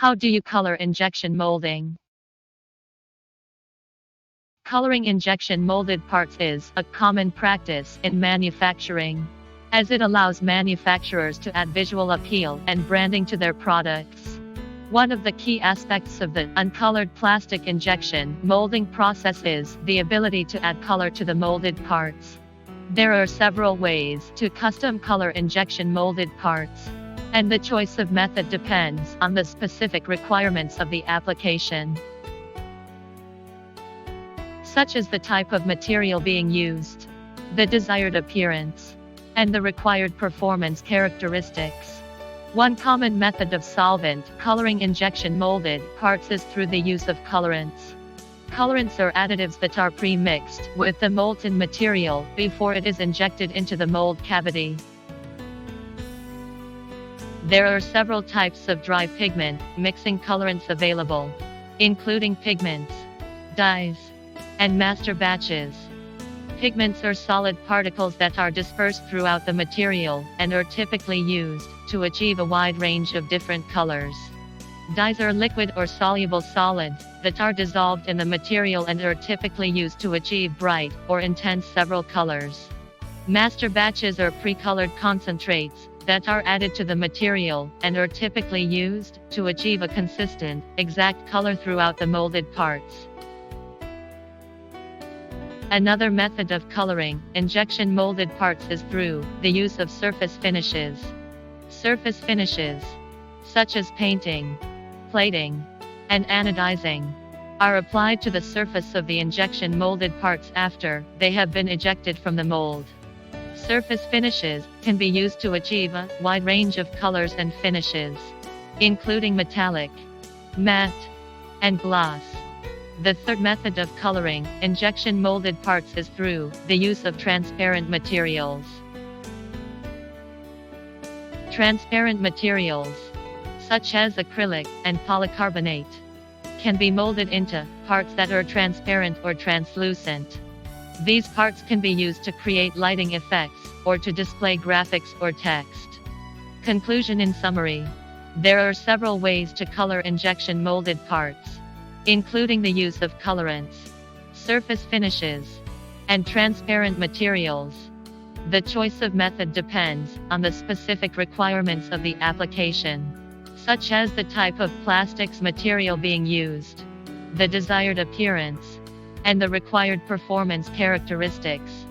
How do you color injection molding? Coloring injection molded parts is a common practice in manufacturing, as it allows manufacturers to add visual appeal and branding to their products. One of the key aspects of the uncolored plastic injection molding process is the ability to add color to the molded parts. There are several ways to custom color injection molded parts, and the choice of method depends on the specific requirements of the application, such as the type of material being used, the desired appearance, and the required performance characteristics. One common method of solvent coloring injection molded parts is through the use of colorants. Colorants are additives that are pre-mixed with the molten material before it is injected into the mold cavity. There are several types of dry pigment mixing colorants available, including pigments, dyes, and master batches. Pigments are solid particles that are dispersed throughout the material and are typically used to achieve a wide range of different colors. Dyes are liquid or soluble solids that are dissolved in the material and are typically used to achieve bright or intense several colors. Master batches are pre-colored concentrates that are added to the material and are typically used to achieve a consistent, exact color throughout the molded parts. Another method of coloring injection molded parts is through the use of surface finishes. Surface finishes, such as painting, plating, and anodizing, are applied to the surface of the injection molded parts after they have been ejected from the mold. Surface finishes can be used to achieve a wide range of colors and finishes, including metallic, matte, and gloss. The third method of coloring injection molded parts is through the use of transparent materials. Transparent materials, such as acrylic and polycarbonate, can be molded into parts that are transparent or translucent. These parts can be used to create lighting effects or to display graphics or text. Conclusion: in summary, there are several ways to color injection molded parts, including the use of colorants, surface finishes, and transparent materials. The choice of method depends on the specific requirements of the application, such as the type of plastics material being used, the desired appearance, and the required performance characteristics.